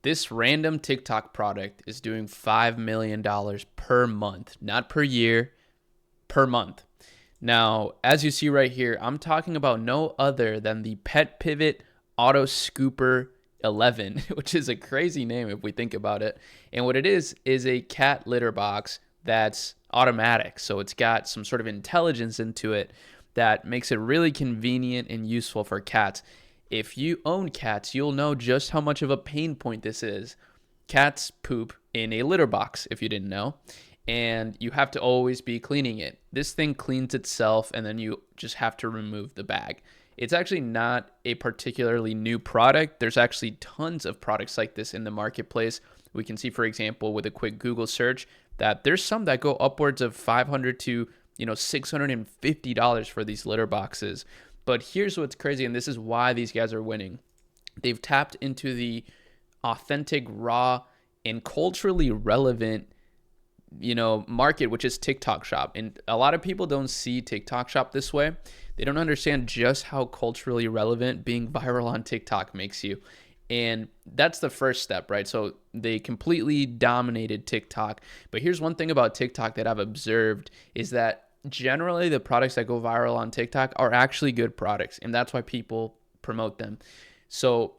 This random TikTok product is doing $5 million per month, not per year, per month. Now, as you see right here, I'm talking about no other than the Pet Pivot Auto Scooper 11, which is a crazy name if we think about it. And what it is a cat litter box that's automatic. So it's got some sort of intelligence into it that makes it really convenient and useful for cats. If you own cats, you'll know just how much of a pain point this is. Cats poop in a litter box, if you didn't know, and you have to always be cleaning it. This thing cleans itself, and then you just have to remove the bag. It's actually not a particularly new product. There's actually tons of products like this in the marketplace. We can see, for example, with a quick Google search, that there's some that go upwards of $500 to $650 for these litter boxes. But here's what's crazy, and this is why these guys are winning. They've tapped into the authentic, raw, and culturally relevant market, which is TikTok Shop. And a lot of people don't see TikTok Shop this way. They don't understand just how culturally relevant being viral on TikTok makes you. And that's the first step, right? So they completely dominated TikTok. But here's one thing about TikTok that I've observed is that generally the products that go viral on TikTok are actually good products, and that's why people promote them. So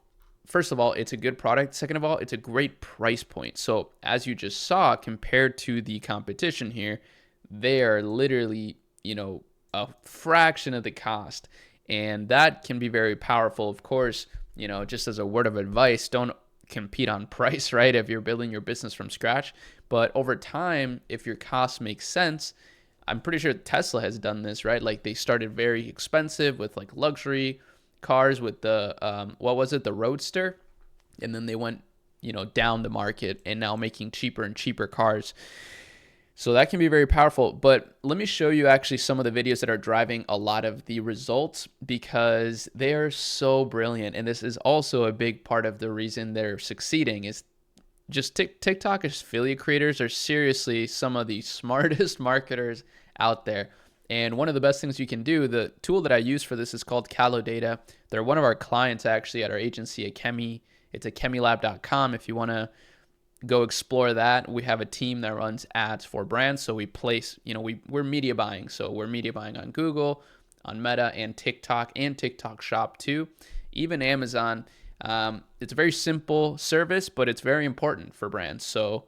first of all, it's a good product. Second of all, it's a great price point. So as you just saw, compared to the competition here, they are literally, a fraction of the cost. And that can be very powerful. Of course, just as a word of advice, don't compete on price, right? If you're building your business from scratch. But over time, if your costs make sense, I'm pretty sure Tesla has done this, right? Like they started very expensive with like luxury cars with the the Roadster, and then they went down the market and now making cheaper and cheaper cars. So that can be very powerful. But let me show you actually some of the videos that are driving a lot of the results, because they are so brilliant, and this is also a big part of the reason they're succeeding. Is just TikTok affiliate creators are seriously some of the smartest marketers out there. And one of the best things you can do, the tool that I use for this is called CaloData. They're one of our clients actually at our agency at Chemi. It's at chemilab.com. If you want to go explore that, we have a team that runs ads for brands. So we place, we're media buying. So we're media buying on Google, on Meta, and TikTok Shop too, even Amazon. It's a very simple service, but it's very important for brands. So,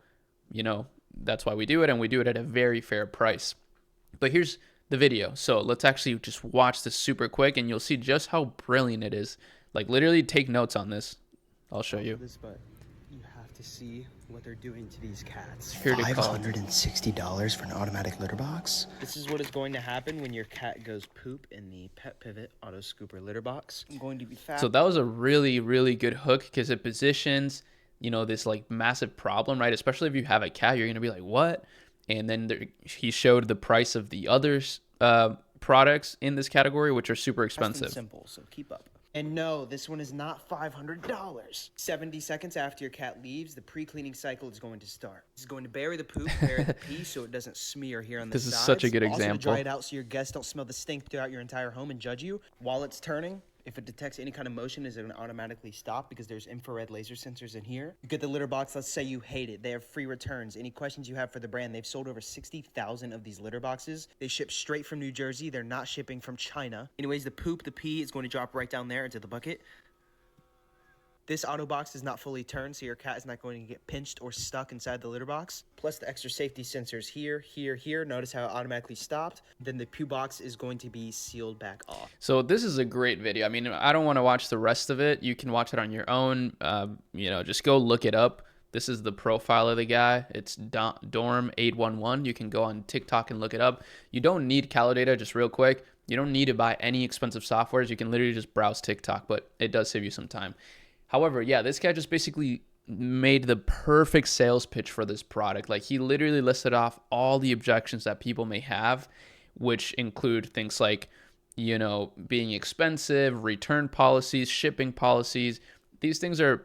that's why we do it, and we do it at a very fair price. But here's the video. So let's actually just watch this super quick, and you'll see just how brilliant it is. Like literally take notes on this. I'll show you. But you have to see what they're doing to these cats. Here to call. $560 for an automatic litter box. This is what is going to happen when your cat goes poop in the Pet Pivot Auto Scooper litter box. I'm going to be fast. So that was a really, really good hook, because it positions, this like massive problem, right? Especially if you have a cat, you're going to be like, what? And then he showed the price of the others products in this category, which are super expensive. Simple, so keep up. And no, this one is not $500. 70 seconds after your cat leaves, the pre-cleaning cycle is going to start. This is going to bury the poop, bury the pee, so it doesn't smear here on the sides. This is such a good example. Also to dry it out so your guests don't smell the stink throughout your entire home and judge you. While it's turning, if it detects any kind of motion, is it going to automatically stop because there's infrared laser sensors in here? You get the litter box. Let's say you hate it. They have free returns. Any questions you have for the brand, they've sold over 60,000 of these litter boxes. They ship straight from New Jersey. They're not shipping from China. Anyways, the poop, the pee is going to drop right down there into the bucket. This auto box is not fully turned, so your cat is not going to get pinched or stuck inside the litter box. Plus the extra safety sensors here, here, here. Notice how it automatically stopped. Then the poo box is going to be sealed back off. So this is a great video. I mean, I don't want to watch the rest of it. You can watch it on your own. Just go look it up. This is the profile of the guy. It's Dorm811. You can go on TikTok and look it up. You don't need CaloData, just real quick. You don't need to buy any expensive softwares. You can literally just browse TikTok, but it does save you some time. However, yeah, this guy just basically made the perfect sales pitch for this product. Like he literally listed off all the objections that people may have, which include things like, being expensive, return policies, shipping policies. These things are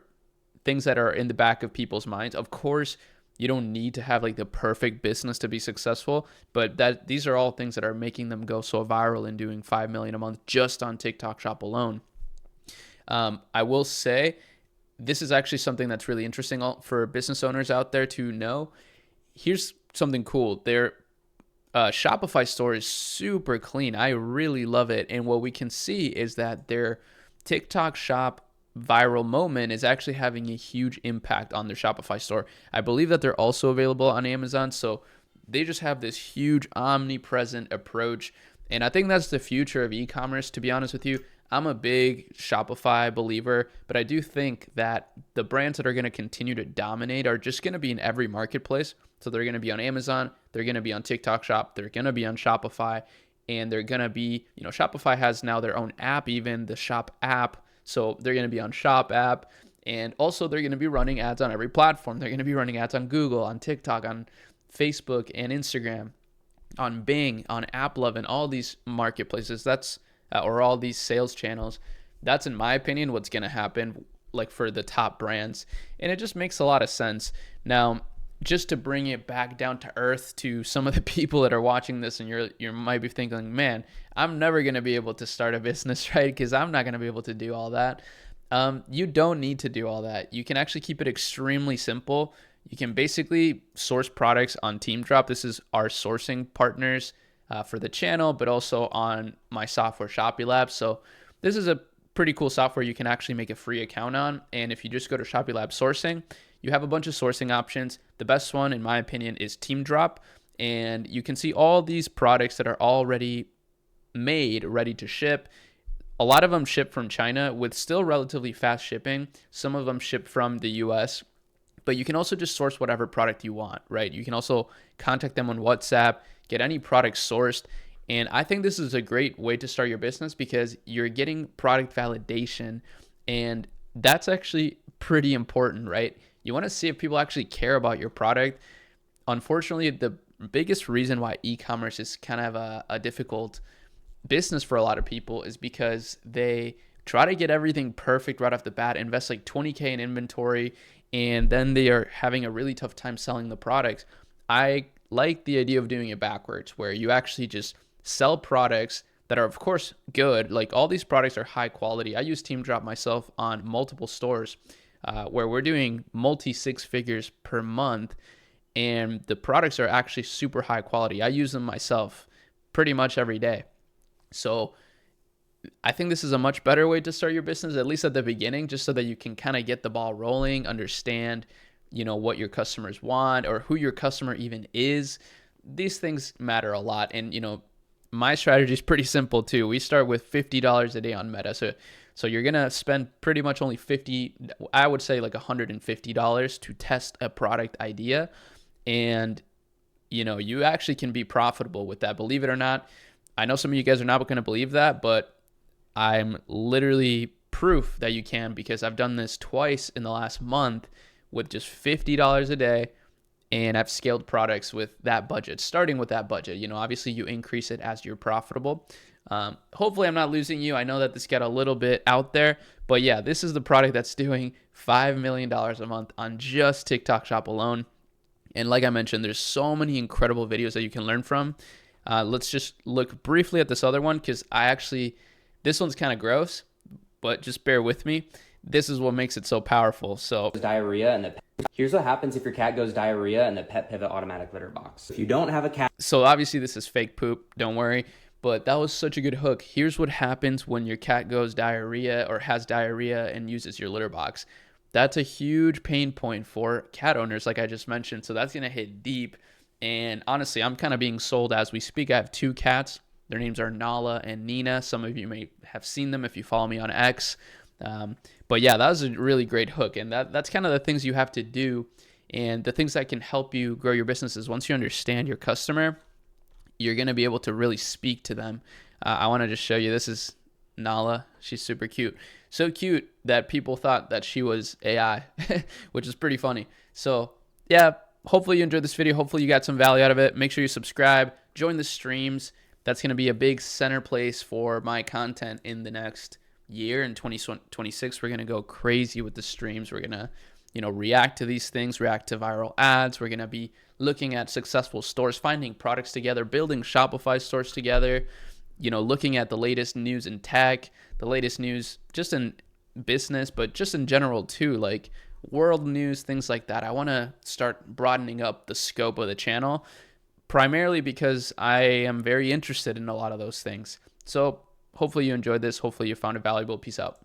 things that are in the back of people's minds. Of course, you don't need to have like the perfect business to be successful, but these are all things that are making them go so viral and doing 5 million a month just on TikTok Shop alone. I will say this is actually something that's really interesting for business owners out there to know. Here's something cool. Their Shopify store is super clean. I really love it. And what we can see is that their TikTok shop viral moment is actually having a huge impact on their Shopify store. I believe that they're also available on Amazon. So they just have this huge omnipresent approach. And I think that's the future of e-commerce, to be honest with you. I'm a big Shopify believer, but I do think that the brands that are going to continue to dominate are just going to be in every marketplace. So they're going to be on Amazon, they're going to be on TikTok Shop, they're going to be on Shopify, and they're going to be, Shopify has now their own app, even the Shop app. So they're going to be on Shop app, and also they're going to be running ads on every platform. They're going to be running ads on Google, on TikTok, on Facebook and Instagram, on Bing, on AppLove, and all these marketplaces. Or all these sales channels. That's, in my opinion, what's going to happen, like for the top brands. And it just makes a lot of sense. Now, just to bring it back down to earth to some of the people that are watching this, and you might be thinking, man, I'm never going to be able to start a business, right? Because I'm not going to be able to do all that. You don't need to do all that. You can actually keep it extremely simple. You can basically source products on TeamDrop. This is our sourcing partners for the channel, but also on my software, ShoppyLab. So this is a pretty cool software you can actually make a free account on. And if you just go to ShoppyLab sourcing, you have a bunch of sourcing options. The best one, in my opinion, is TeamDrop. And you can see all these products that are already made, ready to ship. A lot of them ship from China with still relatively fast shipping. Some of them ship from the US, but you can also just source whatever product you want, right? You can also contact them on WhatsApp, get any product sourced. And I think this is a great way to start your business because you're getting product validation. And that's actually pretty important, right? You want to see if people actually care about your product. Unfortunately, the biggest reason why e-commerce is kind of a difficult business for a lot of people is because they try to get everything perfect right off the bat, invest like 20K in inventory, and then they are having a really tough time selling the products. I like the idea of doing it backwards, where you actually just sell products that are, of course, good. Like all these products are high quality. I use TeamDrop myself on multiple stores where we're doing multi six figures per month, and the products are actually super high quality. I use them myself pretty much every day. So I think this is a much better way to start your business, at least at the beginning, just so that you can kind of get the ball rolling, understand, what your customers want or who your customer even is. These things matter a lot. And, my strategy is pretty simple too. We start with $50 a day on Meta. So you're going to spend pretty much only I would say like $150 to test a product idea. And, you actually can be profitable with that. Believe it or not. I know some of you guys are not going to believe that, but I'm literally proof that you can, because I've done this twice in the last month with just $50 a day, and I've scaled products with that budget, starting with that budget. Obviously you increase it as you're profitable. Hopefully I'm not losing you. I know that this got a little bit out there, but yeah, this is the product that's doing $5 million a month on just TikTok Shop alone. And like I mentioned, there's so many incredible videos that you can learn from. Let's just look briefly at this other one, because this one's kind of gross, but just bear with me. This is what makes it so powerful. So diarrhea and here's what happens if your cat goes diarrhea in the Pet Pivot automatic litter box. If you don't have a cat. So obviously this is fake poop, don't worry, but that was such a good hook. Here's what happens when your cat goes diarrhea or has diarrhea and uses your litter box. That's a huge pain point for cat owners, like I just mentioned. So that's going to hit deep. And honestly, I'm kind of being sold as we speak. I have 2 cats. Their names are Nala and Nina. Some of you may have seen them if you follow me on X. But yeah, that was a really great hook. And that's kind of the things you have to do. And the things that can help you grow your business is once you understand your customer, you're going to be able to really speak to them. I want to just show you. This is Nala. She's super cute. So cute that people thought that she was AI, which is pretty funny. So yeah, hopefully you enjoyed this video. Hopefully you got some value out of it. Make sure you subscribe, join the streams. That's going to be a big center place for my content in the next year. In 2026, we're going to go crazy with the streams. We're going to, react to these things, react to viral ads. We're going to be looking at successful stores, finding products together, building Shopify stores together, looking at the latest news in tech, the latest news just in business, but just in general too, like world news, things like that. I want to start broadening up the scope of the channel, primarily because I am very interested in a lot of those things. So hopefully you enjoyed this. Hopefully you found it valuable. Peace out.